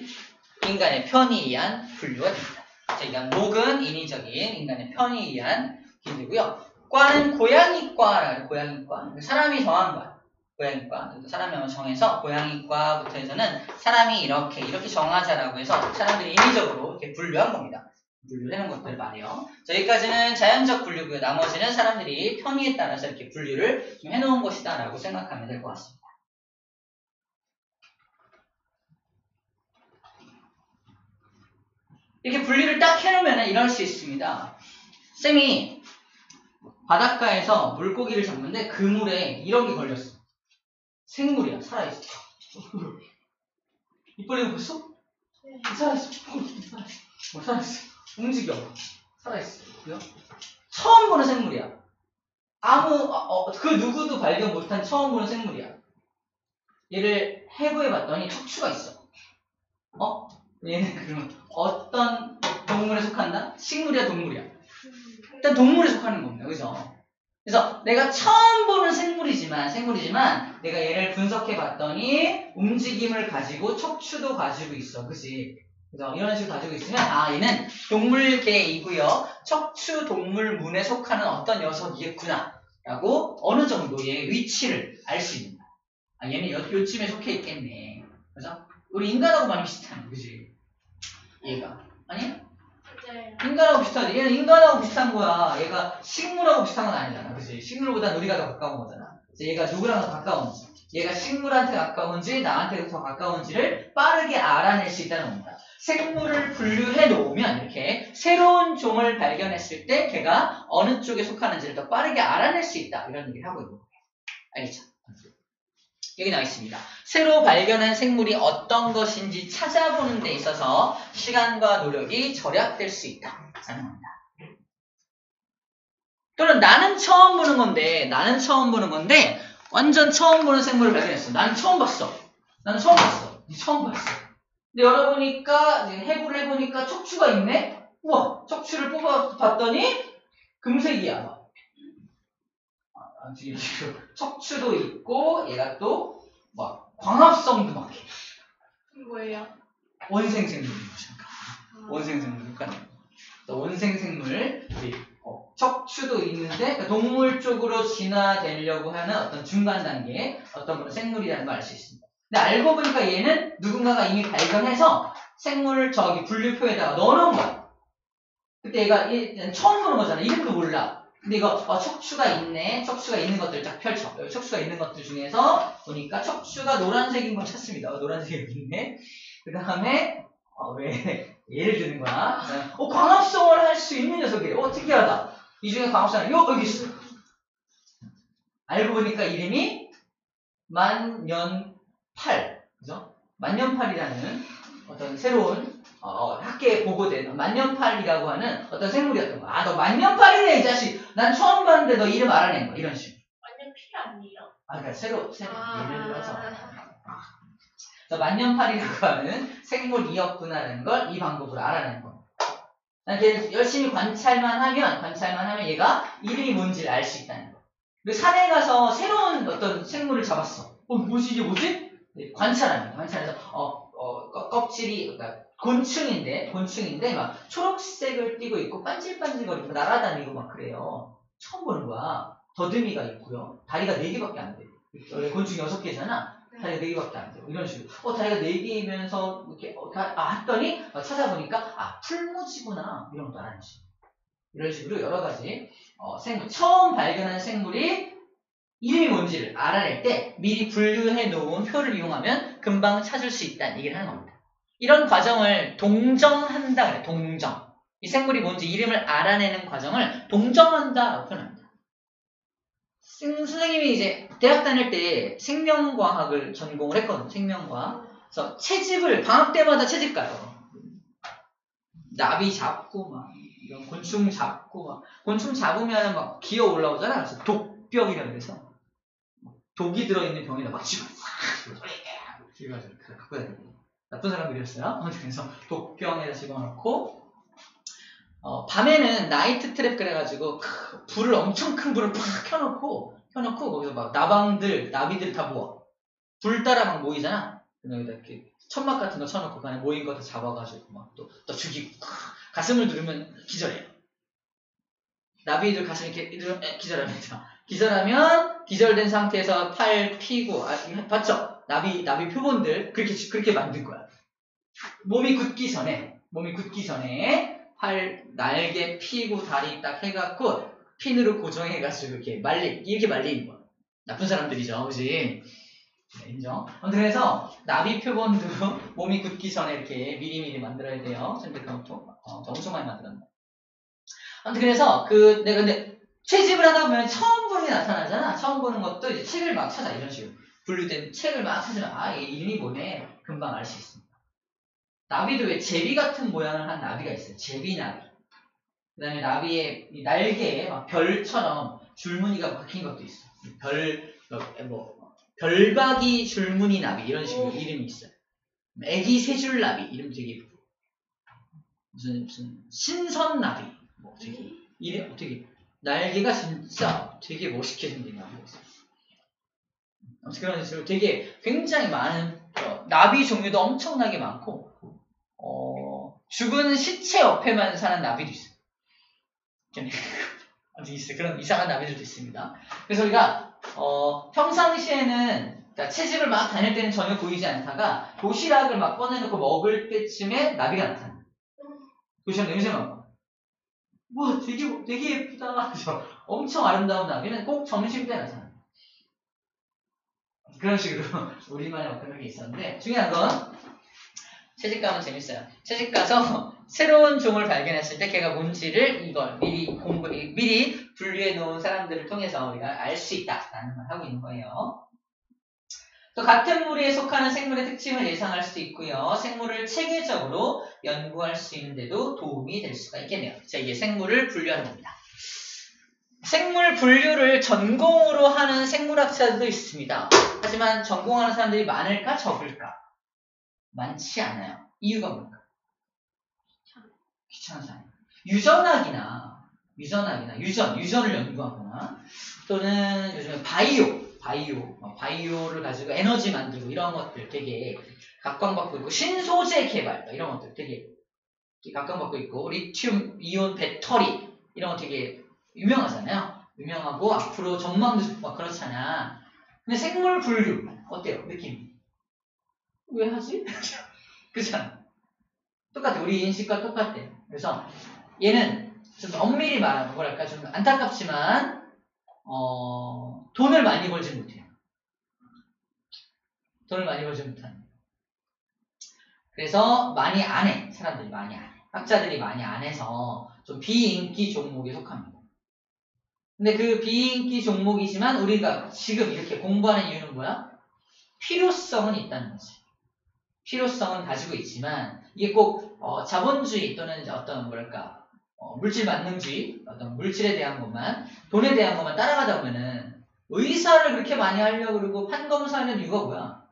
인간의 편의에 의한 분류가 됩니다. 자, 일단 목은 인위적인 인간의 편의에 의한 기류고요. 과는 고양이과라고 고양이과. 사람이 정한 거야. 고양이과. 사람이 한번 정해서 고양이과부터 해서는 사람이 이렇게 정하자라고 해서 사람들이 인위적으로 이렇게 분류한 겁니다. 분류를 해놓은 것들을 말해요. 자, 여기까지는 자연적 분류고요. 나머지는 사람들이 편의에 따라서 이렇게 분류를 좀 해놓은 것이다라고 생각하면 될 것 같습니다. 이렇게 분리를 딱 해놓으면 이럴 수 있습니다. 쌤이 바닷가에서 물고기를 잡는데 그물에 이런 게 걸렸어. 생물이야. 살아있어. 입 벌리고 봤어? 네. 살아있어. 살아있어. 움직여. 살아있어. 처음 보는 생물이야. 그 누구도 발견 못한 처음 보는 생물이야. 얘를 해부해봤더니 척추가 있어. 얘는 그러면 어떤 동물에 속한다? 식물이야, 동물이야? 일단 동물에 속하는 겁니다. 그죠? 그래서 내가 처음 보는 생물이지만 내가 얘를 분석해봤더니 움직임을 가지고 척추도 가지고 있어. 그치? 그래서 이런 식으로 가지고 있으면 얘는 동물계이고요. 척추 동물문에 속하는 어떤 녀석이겠구나 라고 어느 정도의 위치를 알 수 있는 거야. 얘는 요쯤에 속해 있겠네. 그래서 우리 인간하고 많이 비슷하네. 그치? 얘가. 아니야? 네. 인간하고 비슷하지. 얘는 인간하고 비슷한 거야. 얘가 식물하고 비슷한 건 아니잖아. 그치? 식물보다 우리가 더 가까운 거잖아. 그래서 얘가 누구랑 더 가까운지, 얘가 식물한테 가까운지, 나한테 더 가까운지를 빠르게 알아낼 수 있다는 겁니다. 생물을 분류해 놓으면 이렇게 새로운 종을 발견했을 때 걔가 어느 쪽에 속하는지를 더 빠르게 알아낼 수 있다. 이런 얘기를 하고 있는 거예요. 알겠죠? 여기 나와 있습니다. 새로 발견한 생물이 어떤 것인지 찾아보는 데 있어서 시간과 노력이 절약될 수 있다. 라는 겁니다. 또는 나는 처음 보는 건데 완전 처음 보는 생물을 발견했어. 나는 처음 봤어. 니 처음 봤어. 근데 열어보니까 해부를 해보니까 척추가 있네. 우와, 척추를 뽑아봤더니 금색이야. 지금 척추도 있고 얘가 또 막 광합성도 막 해. 뭐예요? 원생생물인 것인가? 원생생물 원생생물 척추도 있는데 그러니까 동물 쪽으로 진화되려고 하는 어떤 중간 단계 어떤 그런 생물이라는 걸 알 수 있습니다. 근데 알고 보니까 얘는 누군가가 이미 발견해서 생물을 저기 분류표에다가 넣어놓은 거야. 그때 얘가 처음 보는 거잖아. 이름도 몰라. 근데 이거 척추가 있네. 척추가 있는 것들 딱 펼쳐. 척추가 있는 것들 중에서 보니까 척추가 노란색인 걸 찾습니다. 노란색이 있네. 그 다음에 왜 예를 드는 거야. 광합성을 할 수 있는 녀석이에요. 특이하다. 이 중에 광합성이 여기 있어. 알고 보니까 이름이 만년팔. 그죠? 만년팔이라는 어떤 새로운 학계에 보고된 만년팔이라고 하는 어떤 생물이었던 거야. 너 만년팔이네 이 자식. 난 처음 봤는데 너 이름 알아낸 거야. 이런 식으로. 완전 필 아니에요? 그러니까 새로 예를 들어서 만년팔이라고 하는 생물이었구나라는 걸 이 방법으로 알아낸 겁니다. 걔를 열심히 관찰만 하면 얘가 이름이 뭔지를 알 수 있다는 거. 그리고 산에 가서 새로운 어떤 생물을 잡았어. 뭐지 이게 뭐지? 관찰합니다. 관찰해서 껍질이 그러니까 곤충인데 막 초록색을 띠고 있고 반질반질거리고 날아다니고 막 그래요. 처음 보는 거야. 더듬이가 있고요. 다리가 4개밖에 안 돼. 원래 곤충이 6개잖아. 다리가 4개밖에 안 돼. 이런 식으로. 다리가 4개이면서 이렇게 했더니 찾아보니까 풀무지구나. 이런 것도 알아내지. 이런 식으로 여러 가지 생물, 처음 발견한 생물이 이름이 뭔지를 알아낼 때 미리 분류해 놓은 표를 이용하면 금방 찾을 수 있다는 얘기를 하는 겁니다. 이런 과정을 동정한다 그래. 동정. 이 생물이 뭔지 이름을 알아내는 과정을 동정한다라고 표현합니다. 선생님이 이제 대학 다닐 때 생명과학을 전공을 했거든요. 생명과학. 그래서 채집을 방학 때마다 채집 가요. 나비 잡고 막 이런 곤충 잡고 막 곤충 잡으면 막 기어 올라오잖아. 그래서 독병이라고 해서 독이 들어있는 병에다 막 집어 그래가지고 갖고 다니고 나쁜 사람들이었어요. 그래서 독병에다 집어넣고 밤에는 나이트 트랩 그래가지고 엄청 큰 불을 팍 켜놓고 펴놓고 거기서 막 나비들 다 모아. 불 따라 막 모이잖아. 여기다 이렇게 천막 같은 거 쳐놓고 그 안에 모인 거 다 잡아가지고 막 또 죽이고 가슴을 누르면 기절해요. 나비들 가슴 이렇게 기절합니다. 기절하면 기절된 상태에서 팔 피고 봤죠? 나비 표본들 그렇게 만든 거야. 몸이 굳기 전에 팔 날개 피고 다리 딱 해갖고 핀으로 고정해가지고 이렇게 말리는 거야. 나쁜 사람들이죠, 그지? 네, 인정. 그래서 나비 표본도 몸이 굳기 전에 이렇게 미리미리 만들어야 돼요. 선택카운터 엄청 많이 만들었네. 그래서 내가 근데 채집을 하다 보면 처음 보는 게 나타나잖아. 처음 보는 것도 이제 책을 막 찾아 이런 식으로 분류된 책을 막 찾으면 이게 이름이 뭐네 금방 알 수 있습니다. 나비도 왜 제비 같은 모양을 한 나비가 있어요. 제비나비. 그 다음에 나비의 이 날개에 막 별처럼 줄무늬가 박힌 것도 있어. 별박이 줄무늬 나비 이런 식으로 이름이 있어요. 애기 세줄나비 이름 되게 예쁘고 무슨 신선나비 되게 이름 되게 날개가 진짜 되게 멋있게 생긴 나비가 있어요. 아무튼 그런 식으로 되게 굉장히 많은 나비 종류도 엄청나게 많고 죽은 시체 옆에만 사는 나비도 있어요. 아무튼 있어요. 그런 이상한 나비들도 있습니다. 그래서 우리가 평상시에는 그러니까 채집을 막 다닐 때는 전혀 보이지 않다가 도시락을 막 꺼내놓고 먹을 때쯤에 나비가 나타나요. 도시락 냄새 맡고 와 되게 예쁘다. 그래서 엄청 아름다운 나비는 꼭 점심때 나타나요. 그런 식으로 우리만의 어떤 게 있었는데 중요한 건 채집 가면 재밌어요. 채집 가서 새로운 종을 발견했을 때 걔가 뭔지를 이걸 미리 분류해 놓은 사람들을 통해서 우리가 알 수 있다라는 걸 하고 있는 거예요. 또 같은 무리에 속하는 생물의 특징을 예상할 수도 있고요. 생물을 체계적으로 연구할 수 있는데도 도움이 될 수가 있겠네요. 자, 이게 생물을 분류하는 겁니다. 생물 분류를 전공으로 하는 생물학자들도 있습니다. 하지만 전공하는 사람들이 많을까 적을까? 많지 않아요. 이유가 뭘까? 귀찮아서 아니에요. 유전을 연구하거나 또는 요즘에 바이오를 가지고 에너지 만들고 이런 것들 되게 각광받고 있고 신소재 개발 이런 것들 되게 각광받고 있고 리튬 이온 배터리 이런 거 되게 유명하잖아요. 유명하고 앞으로 전망도 막 그렇잖아. 근데 생물 분류 어때요? 느낌? 왜 하지? 그렇잖아. 똑같아. 우리 인식과 똑같아. 그래서 얘는 좀 엄밀히 말하면 뭐랄까 좀 안타깝지만 돈을 많이 벌지 못해요. 돈을 많이 벌지 못하는. 그래서 많이 안 해. 사람들이 많이 안 해. 학자들이 많이 안 해서 좀 비인기 종목에 속합니다. 근데 그 비인기 종목이지만 우리가 지금 이렇게 공부하는 이유는 뭐야? 필요성은 있다는 거지. 필요성은 가지고 있지만 이게 꼭 자본주의 또는 어떤 뭐랄까 물질 만능주의 어떤 물질에 대한 것만 돈에 대한 것만 따라가다 보면은 의사를 그렇게 많이 하려고 그러고 판검사하는 이유가 뭐야?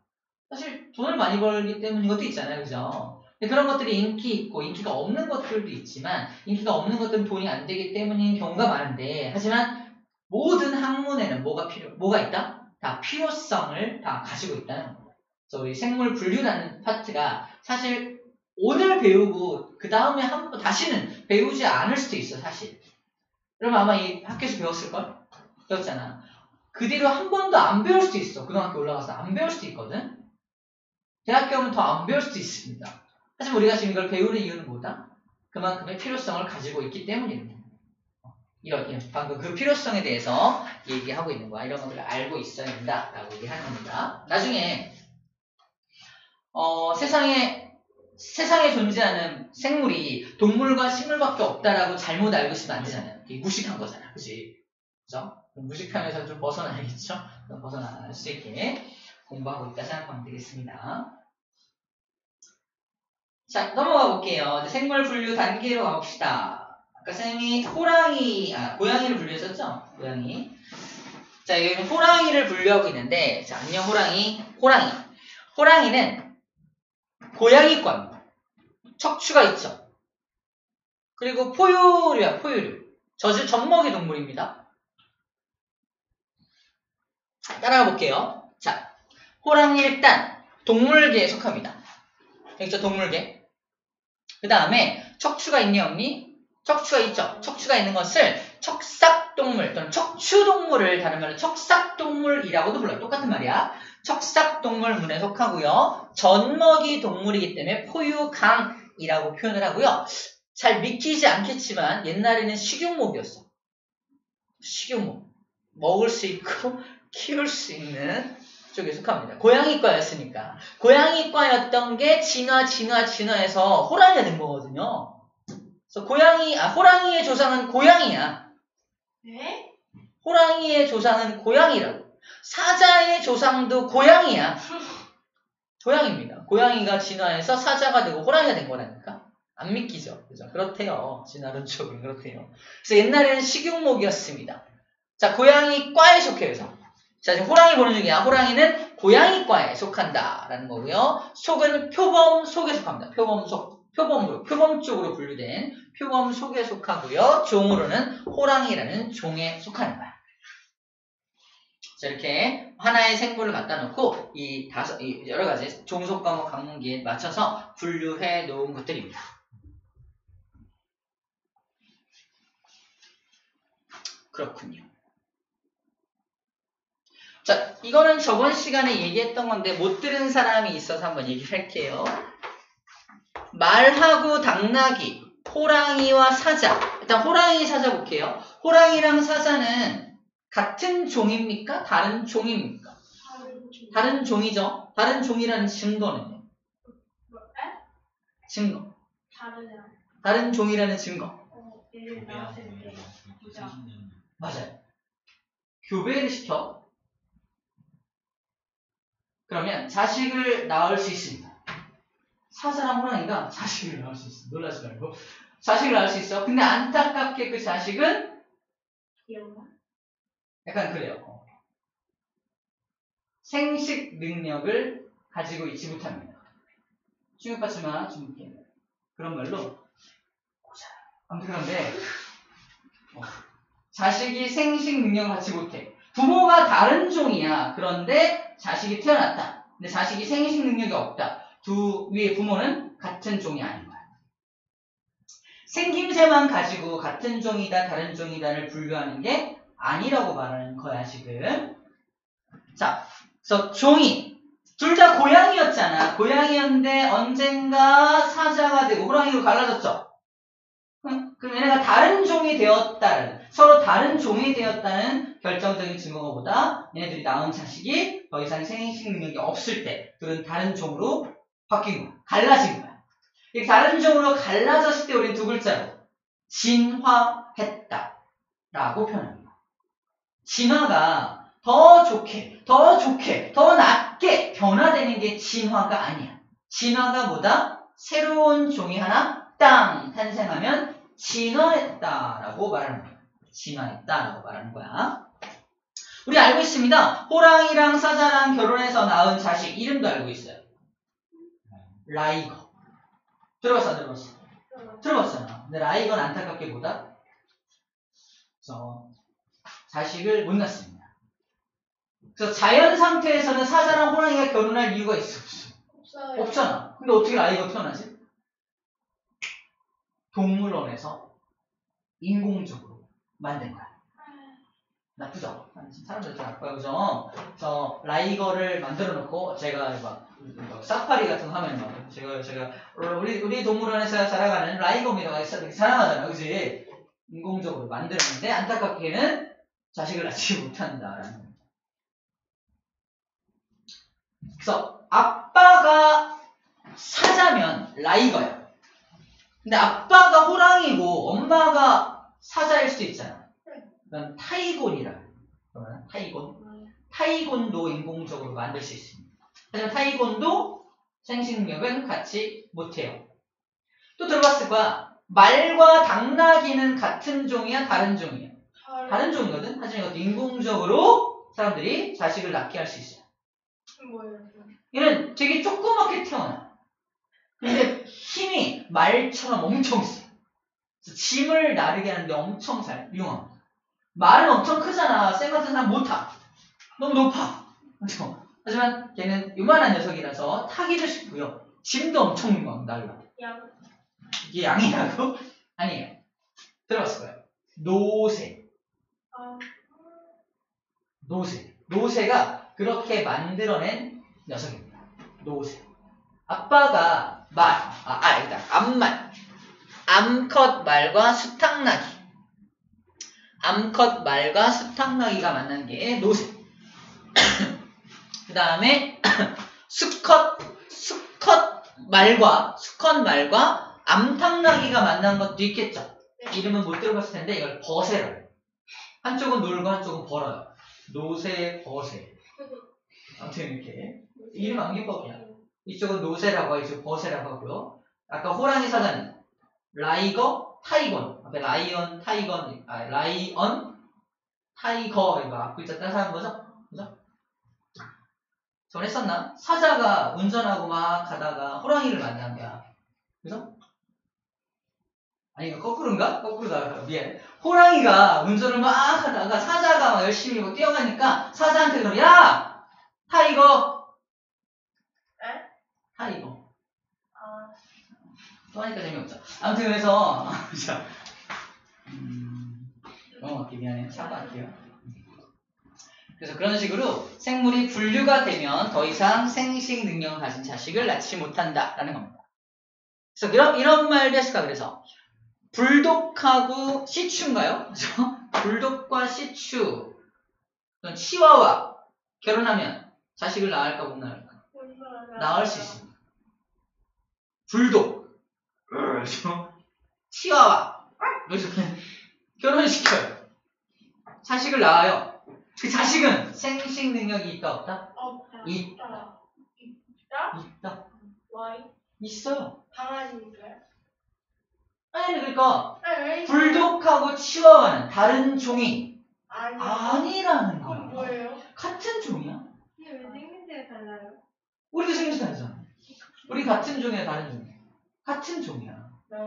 사실 돈을 많이 벌기 때문인 것도 있잖아요, 그죠? 근데 그런 것들이 인기 있고 인기가 없는 것들도 있지만 인기가 없는 것들은 돈이 안 되기 때문인 경우가 많은데 하지만 모든 학문에는 뭐가 있다? 다 필요성을 다 가지고 있다는 거예요. 그래서 우리 생물 분류라는 파트가 사실 오늘 배우고 그 다음에 다시는 배우지 않을 수도 있어 사실. 그러면 아마 이 학교에서 배웠을걸? 배웠잖아. 그 뒤로 한 번도 안 배울 수도 있어. 고등학교 올라가서 안 배울 수도 있거든. 대학교 오면 더 안 배울 수도 있습니다. 하지만 우리가 지금 이걸 배우는 이유는 뭐다? 그만큼의 필요성을 가지고 있기 때문입니다. 이렇게 방금 그 필요성에 대해서 얘기하고 있는 거야. 이런 것들을 알고 있어야 된다라고 얘기하는 겁니다. 나중에 세상에 존재하는 생물이 동물과 식물밖에 없다라고 잘못 알고 있으면 안 되잖아요. 이게 무식한 거잖아. 그치? 그죠? 무식함에서 좀 벗어나야겠죠? 벗어날 수 있게 공부하고 있다 생각하면 되겠습니다. 자, 넘어가 볼게요. 이제 생물 분류 단계로 가봅시다. 아까 쌤이 고양이를 분류했었죠? 고양이. 자, 여기 호랑이를 분류하고 있는데, 자, 안녕 호랑이. 호랑이는 고양이과입니다. 척추가 있죠. 그리고 포유류야, 포유류. 젖먹이 동물입니다. 따라가 볼게요. 자, 호랑이 일단 동물계에 속합니다. 여기죠, 동물계. 그 다음에 척추가 있니 없니? 척추가 있죠. 척추가 있는 것을 척삭동물 또는 척추동물을 다른 말로 척삭동물이라고도 불러요. 똑같은 말이야. 척삭동물문에 속하고요. 젖먹이 동물이기 때문에 포유강이라고 표현을 하고요. 잘 믿기지 않겠지만 옛날에는 식용목이었어. 식용목. 먹을 수 있고 키울 수 있는 쪽에 속합니다. 고양이과였으니까. 고양이과였던 게 진화해서 호랑이가 된 거거든요. 그래서 호랑이의 조상은 고양이야. 네? 호랑이의 조상은 고양이라고. 사자의 조상도 고양이야. 고양이입니다. 고양이가 진화해서 사자가 되고 호랑이가 된 거라니까. 안 믿기죠? 그죠? 그렇대요. 진화론적으로 그렇대요. 그래서 옛날에는 식용목이었습니다. 자, 고양이과에 속해요. 그래서. 자, 지금 호랑이 보는 중이야. 호랑이는 고양이과에 속한다라는 거고요. 속은 표범 속에 속합니다. 표범 속. 표범 쪽으로 분류된 표범 속에 속하고요. 종으로는 호랑이라는 종에 속하는 거야. 자, 이렇게 하나의 생물을 갖다 놓고 이 여러 가지 종속 과목 강문기에 맞춰서 분류해 놓은 것들입니다. 그렇군요. 자, 이거는 저번 시간에 얘기했던 건데 못 들은 사람이 있어서 한번 얘기를 할게요. 말하고 당나귀, 호랑이와 사자. 일단 호랑이 사자 볼게요. 호랑이랑 사자는 같은 종입니까? 다른 종입니까? 다른 종이죠. 다른 종이라는 증거는요? 증거. 다른 종이라는 증거. 맞아요. 교배를 시켜. 그러면 자식을 낳을 수 있습니다. 사자랑 호랑이가 자식을 낳을 수 있어. 놀라지 말고. 자식을 낳을 수 있어. 근데 안타깝게 그 자식은 약간 그래요. 생식 능력을 가지고 있지 못합니다. 충격받지 마, 중국계. 그런 말로 아무튼 그런데 자식이 생식 능력을 갖지 못해. 부모가 다른 종이야. 그런데 자식이 태어났다. 근데 자식이 생식 능력이 없다. 두 위의 부모는 같은 종이 아닌 거야. 생김새만 가지고 같은 종이다, 다른 종이다를 분류하는 게 아니라고 말하는 거야, 지금. 자, 그래서 종이. 둘 다 고양이였잖아. 고양이였는데 언젠가 사자가 되고 호랑이로 갈라졌죠. 그럼 얘네가 다른 종이 되었다는, 서로 다른 종이 되었다는 결정적인 증거가 보다 얘네들이 낳은 자식이 더 이상 생식 능력이 없을 때 둘은 다른 종으로 바뀐 거야. 갈라진 거야. 이렇게 다른 종으로 갈라졌을 때 우리는 두 글자로 진화했다 라고 표현합니다. 진화가 더 좋게, 더 낫게 변화되는 게 진화가 아니야. 진화가 뭐다? 새로운 종이 하나 땅 탄생하면 진화했다라고 말하는 거야. 진화했다라고 말하는 거야. 우리 알고 있습니다. 호랑이랑 사자랑 결혼해서 낳은 자식 이름도 알고 있어요. 라이거. 들어봤어, 안 들어봤어? 들어봤잖아. 근데 라이거는 안타깝게 보다 자식을 못 낳습니다. 그래서 자연 상태에서는 사자랑 호랑이가 결혼할 이유가 있어, 없어? 없잖아. 근데 어떻게 라이거 태어나지? 동물원에서 인공적으로 만든 거야. 나쁘죠? 사람들 좀 나빠요, 그죠? 저 라이거를 만들어 놓고 제가 막 사파리 같은 거 하면 막 제가 우리 동물원에서 자라가는 라이거입니다. 이렇게 자랑하잖아요, 그지? 인공적으로 만들었는데 안타깝게는 자식을 낳지 못한다라는 거죠. 그래서 아빠가 사자면 라이거야. 근데 아빠가 호랑이고 엄마가 사자일 수도 있잖아. 그럼 타이곤이라. 그러면 타이곤도 인공적으로 만들 수 있습니다. 하지만 타이곤도 생식력은 갖지 못해요. 또 들어봤을 거야. 말과 당나귀는 같은 종이야, 다른 종이야? 다른 종이거든. 하지만 이것도 인공적으로 사람들이 자식을 낳게 할 수 있어요. 얘는 되게 조그맣게 태어나. 근데 힘이 말처럼 엄청 세. 그래서 짐을 나르게 하는데 엄청 잘 이용합니다. 말은 엄청 크잖아. 쌩 같은 사람 못 타. 너무 높아. 그렇죠? 하지만 걔는 요만한 녀석이라서 타기도 쉽고요. 짐도 엄청 막 날라. 양. 이게 양이라고? 아니에요. 들어봤을 거예요. 노새. 아, 노새. 노새가 그렇게 만들어낸 녀석입니다. 노새. 아빠가 일단 암말. 암컷 말과 수탉나기. 암컷 말과 수탉나기가 만난 게 노새. 그 다음에 수컷 말과 암탉나기가 만난 것도 있겠죠. 이름은 못 들어봤을 텐데 이걸 버새라고 해요. 한쪽은 놀고 한쪽은 벌어요. 노새, 버새. 아무튼 이렇게 이름 암기법이야. 이쪽은 노새라고 하고 이쪽은 버새라고 하고요. 아까 호랑이 사자는 라이거, 타이건. 앞에 라이언, 타이건, 라이언, 타이거 이거 앞글자 따서 하는 거죠? 그죠? 저번에 했었나? 사자가 운전하고 막 가다가 호랑이를 만난 거야. 그죠? 아니, 이거 거꾸로인가? 거꾸로다. 미안해. 호랑이가 운전을 막 하다가 사자가 막 열심히 막 뛰어가니까 사자한테 그러 야! 타이거! 에? 타이거. 아, 또 하니까 재미없죠. 아무튼 그래서, 넘어갈게요. 미안해요. 사과할게요. 그래서 그런 식으로 생물이 분류가 되면 더 이상 생식 능력을 가진 자식을 낳지 못한다라는 겁니다. 그래서 이런 말도 했을까? 그래서 불독하고 시추인가요? 그죠? 불독과 시추, 치와와 결혼하면 자식을 낳을까 못 낳을까? 낳을 수 있습니다. 불독, 그렇죠? 치와와 이렇게 결혼시켜요. 자식을 낳아요. 그 자식은 생식 능력이 있다 없다? 없다. 있다. 있다? 있다. 와이? 있어요. 강아지니까요? 아니 그러니까 아니, 왜 있어요? 불독하고 치와와는 다른 종이 아니. 아니라는 거야. 그럼 뭐예요? 같은 종이야. 근데 왜 생김새가 달라요? 우리도 생김새 다르잖아. 우리 같은 종이야 다른 종이야. 같은 종이야. 네.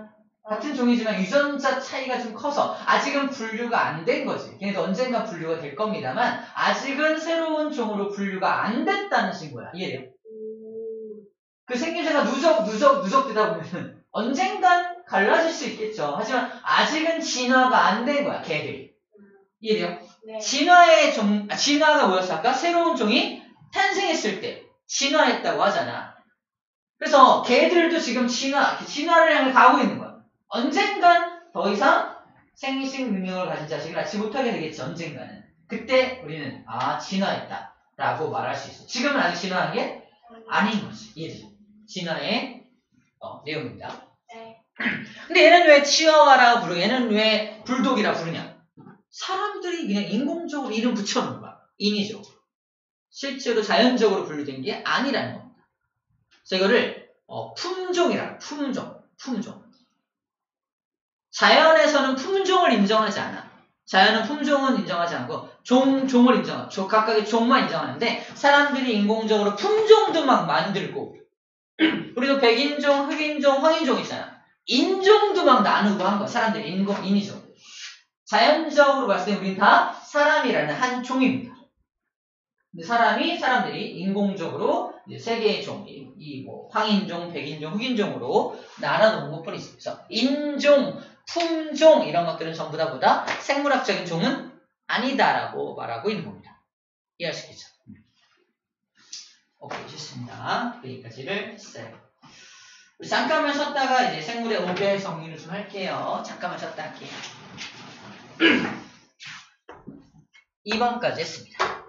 같은 종이지만 유전자 차이가 좀 커서 아직은 분류가 안 된 거지. 걔네도 언젠가 분류가 될 겁니다만 아직은 새로운 종으로 분류가 안 됐다는 신고야. 이해돼요? 그 생김새가 누적되다 보면은 언젠간 갈라질 수 있겠죠. 하지만 아직은 진화가 안 된 거야, 걔들이. 이해돼요? 네. 진화가 뭐였어? 아까 새로운 종이 탄생했을 때 진화했다고 하잖아. 그래서 걔들도 지금 진화를 향해 가고 있는 거야. 언젠간 더 이상 생식 능력을 가진 자식을 낳지 못하게 되겠지, 언젠가는. 그때 우리는 진화했다 라고 말할 수 있어. 지금은 아직 진화한 게 아닌 거지. 이해되죠? 진화의 내용입니다. 네. 근데 얘는 왜 치와와라고 부르고 얘는 왜 불독이라 부르냐? 사람들이 그냥 인공적으로 이름 붙여놓은 거야. 인위적으로. 실제로 자연적으로 분류된 게 아니라는 겁니다. 그래서 이거를 품종이라 품종. 자연에서는 품종을 인정하지 않아. 자연은 품종은 인정하지 않고 종을 인정하고 각각의 종만 인정하는데 사람들이 인공적으로 품종도 막 만들고 우리도 백인종, 흑인종, 황인종 있잖아. 인종도 막 나누고 한 거야. 사람들이 인위적으로. 자연적으로 봤을 때 우리는 다 사람이라는 한 종입니다. 근데 사람들이 인공적으로 이제 세 개의 종, 황인종, 백인종, 흑인종으로 나눠놓은 것뿐이 있어요. 그래서 인종, 품종 이런 것들은 전부 다 보다 생물학적인 종은 아니다라고 말하고 있는 겁니다. 이해할 수 있겠죠? 오케이, 좋습니다. 여기까지를 했어요. 우리 잠깐만 쉬었다가 이제 생물의 5배 정리를 좀 할게요. 잠깐만 쉬었다 할게요. 2번까지 했습니다.